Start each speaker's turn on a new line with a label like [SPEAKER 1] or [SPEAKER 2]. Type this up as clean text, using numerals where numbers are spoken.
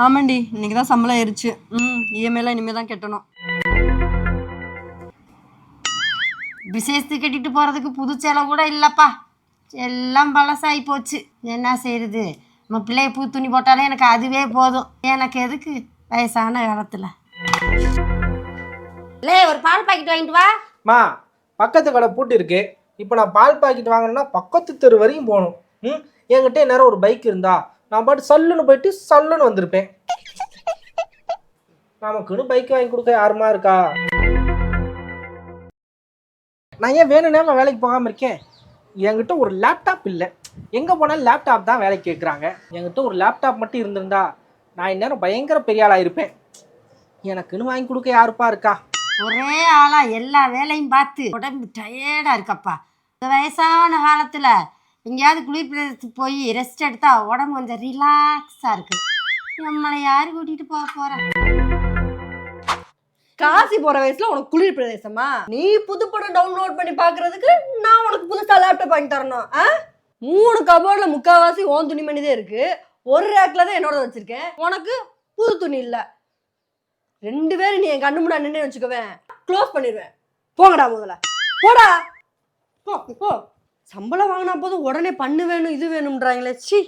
[SPEAKER 1] ஆமாண்டி, இன்னைக்கு தான் சம்பளம் ஆயிருச்சு. இஎம்ஐலாம் இனிமே தான் கட்டணும்.
[SPEAKER 2] விசேஷத்துக்கு கட்டிட்டு போறதுக்கு புது சேலை கூட இல்லப்பா, எல்லாம் பழசாகி போச்சு. என்ன செய்யறது? நம்ம பிள்ளைய புது துணி போட்டாலே எனக்கு அதுவே போதும். எனக்கு எதுக்கு வயசான காலத்துல? ஒரு பால் பாக்கெட் வாங்கிட்டு வா.
[SPEAKER 3] மா, பக்கத்து கடை பூட்டி இருக்கு. இப்போ நான் பால் பாக்கெட் வாங்கணும்னா பக்கத்து தெரு வரையும் போகணும். என்கிட்ட நேரம் ஒரு பைக் இருந்தா நான் பாட்டு சல்லுன்னு போயிட்டு சல்லுன்னு வந்திருப்பேன். நமக்குன்னு பைக் வாங்கி கொடுக்க யாருமா இருக்கா? நான் ஏன் வேணும்னா வேலைக்கு போகாமல் இருக்கேன்? என்கிட்ட ஒரு லேப்டாப் இல்லை. எங்கே போனாலும் லேப்டாப் தான் வேலைக்கு கேட்குறாங்க. என்கிட்ட ஒரு லேப்டாப் மட்டும் இருந்திருந்தா நான் இந்நேரம் பயங்கர பெரிய ஆளாக இருப்பேன். எனக்குன்னு வாங்கி கொடுக்க யாருப்பா இருக்கா?
[SPEAKER 2] ஒரே ஆளா எல்லா வேலையும் பார்த்து உடம்பு டயர்டா இருக்கப்பா. இந்த வயசான காலத்துல எங்கேயாவது குளிர் பிரதேசத்துக்கு போய் ரெஸ்ட் எடுத்தா உடம்பு கொஞ்சம் ரிலாக்ஸா இருக்கு. நம்மளை யாரு கூட்டிட்டு போக போறேன்?
[SPEAKER 1] காசி போற வயசுல உனக்கு குளிர் பிரதேசமா? நீ புது படம் டவுன்லோட் பண்ணி பாக்குறதுக்கு நான் உனக்கு புதுசா லேப்டாப் வாங்கி தரணும்? 3 கபோர்ட்ல முக்காவாசி ஓன் துணி மணிதே இருக்கு. ஒரு ரேக்ல தான் என்னோட வச்சிருக்கேன். உனக்கு புது துணி இல்ல. 2 பேரும் நீ என் கண்ணு முன்னாடி நின்று வச்சுக்கவேன், க்ளோஸ் பண்ணிடுவேன். போங்கடா, முதல்ல போடா. போ. சம்பளம் வாங்கினா போதும் உடனே பண்ணு வேணும் இது வேணும்ன்றாங்களே. சி.